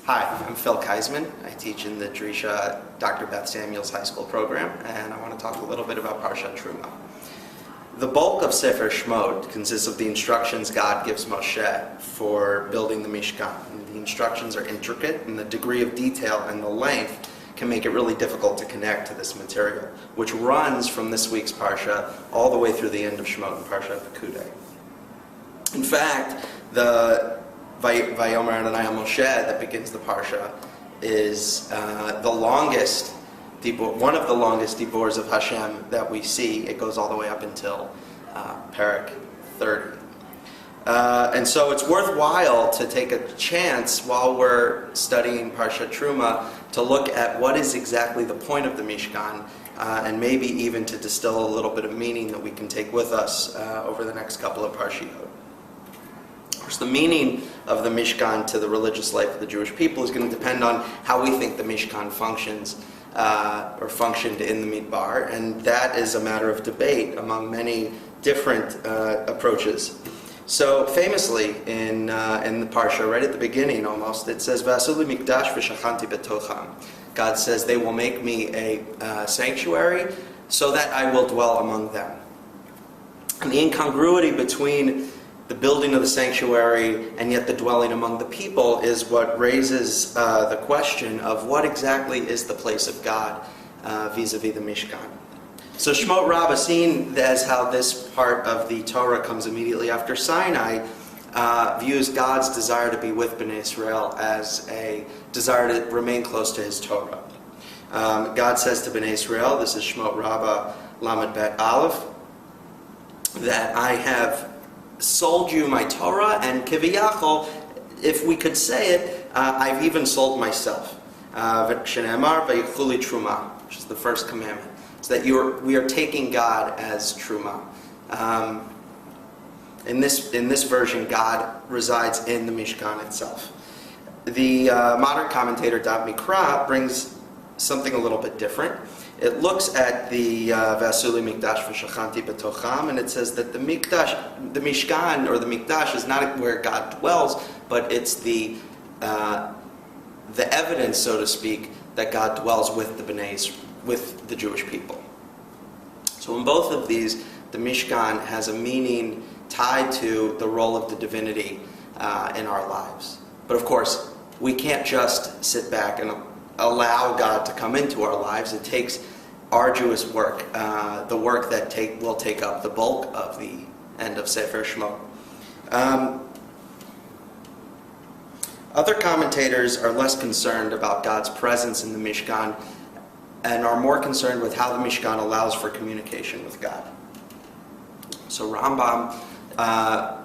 Hi, I'm Phil Keisman. I teach in the Drisha Dr. Beth Samuels High School program, and I want to talk a little bit about Parashat Terumah. The bulk of Sefer Shemot consists of the instructions God gives Moshe for building the Mishkan. And the instructions are intricate, and the degree of detail and the length can make it really difficult to connect to this material, which runs from this week's Parsha all the way through the end of Shemot in Parashat Pekudei. In fact, the Vayomer Adonai Moshe that begins the Parsha is the longest, one of the longest dibors of Hashem that we see. It goes all the way up until Parak 30. And so it's worthwhile to take a chance while we're studying Parashat Terumah to look at what is exactly the point of the Mishkan, and maybe even to distill a little bit of meaning that we can take with us over the next couple of Parshiot. Of course, the meaning of the Mishkan to the religious life of the Jewish people is going to depend on how we think the Mishkan functions or functioned in the Midbar, and that is a matter of debate among many different approaches. So famously in the Parsha, right at the beginning almost, it says, "V'asuli mikdash v'shachanti betocham." God says, they will make me a sanctuary so that I will dwell among them. And the incongruity between the building of the sanctuary and yet the dwelling among the people is what raises the question of what exactly is the place of God vis-a-vis the Mishkan. So Shemot Rabbah, seen as how this part of the Torah comes immediately after Sinai, views God's desire to be with Bnei Israel as a desire to remain close to His Torah. God says to Bnei Israel, this is Shemot Rabbah Lamed Bet Aleph, that I have sold you my Torah, and kiviyachol, if we could say it, I've even sold myself. Shenemar v'yichuli truma, which is the first commandment. It's that we are taking God as truma. In this version, God resides in the Mishkan itself. The modern commentator Dav Mikra brings something a little bit different. It looks at the Vasuli Mikdash v'Shachanti Betocham, and it says that the Mishkan, or the Mikdash, is not where God dwells, but it's the evidence, so to speak, that God dwells with with the Jewish people. So in both of these, the Mishkan has a meaning tied to the role of the divinity in our lives. But of course, we can't just sit back and allow God to come into our lives. It takes arduous work, the work that will take up the bulk of the end of Sefer Shemot. Other commentators are less concerned about God's presence in the Mishkan and are more concerned with how the Mishkan allows for communication with God. So Rambam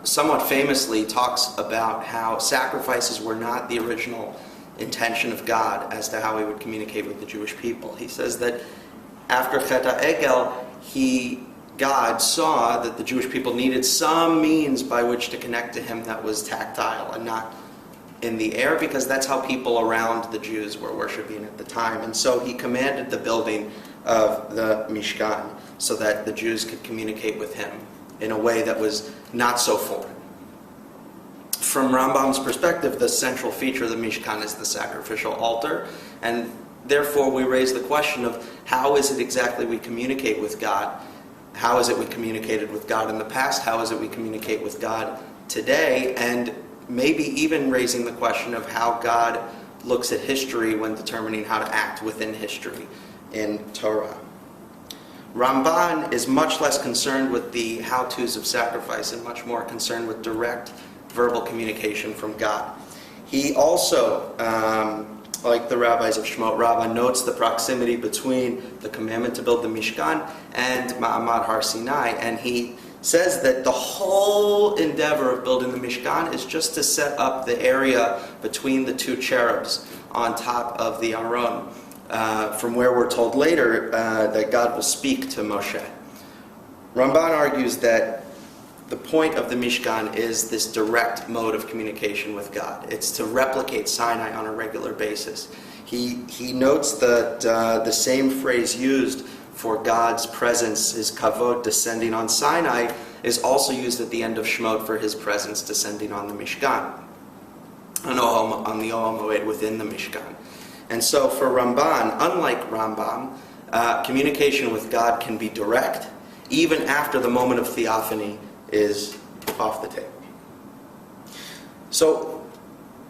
somewhat famously talks about how sacrifices were not the original intention of God as to how He would communicate with the Jewish people. He says that after Chet HaEgel, God saw that the Jewish people needed some means by which to connect to Him that was tactile and not in the air, because that's how people around the Jews were worshiping at the time. And so He commanded the building of the Mishkan so that the Jews could communicate with Him in a way that was not so foreign. From Rambam's perspective, the central feature of the Mishkan is the sacrificial altar, and therefore we raise the question of how is it exactly we communicate with God? How is it we communicated with God in the past? How is it we communicate with God today? And maybe even raising the question of how God looks at history when determining how to act within history in Torah. Ramban is much less concerned with the how-tos of sacrifice and much more concerned with direct verbal communication from God. He also, like the rabbis of Shemot Rabbah, notes the proximity between the commandment to build the Mishkan and Ma'amad Har Sinai, and he says that the whole endeavor of building the Mishkan is just to set up the area between the two cherubs on top of the Aron, from where we're told later that God will speak to Moshe. Ramban argues that the point of the Mishkan is this direct mode of communication with God. It's to replicate Sinai on a regular basis. He notes that the same phrase used for God's presence, His kavod descending on Sinai, is also used at the end of Shemot for His presence descending on the Mishkan. on the Olam Moed within the Mishkan. And so for Ramban, unlike Rambam, communication with God can be direct, even after the moment of theophany is off the table. So,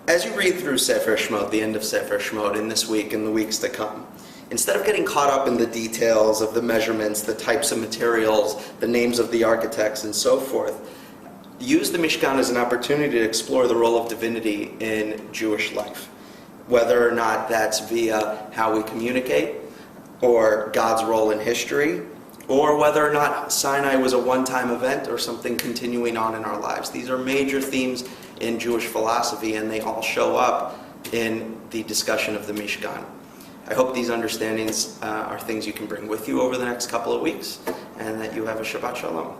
as you read through Sefer Shemot, the end of Sefer Shemot, in this week and the weeks to come, instead of getting caught up in the details of the measurements, the types of materials, the names of the architects, and so forth, use the Mishkan as an opportunity to explore the role of divinity in Jewish life, whether or not that's via how we communicate, or God's role in history, or whether or not Sinai was a one-time event or something continuing on in our lives. These are major themes in Jewish philosophy, and they all show up in the discussion of the Mishkan. I hope these understandings are things you can bring with you over the next couple of weeks, and that you have a Shabbat Shalom.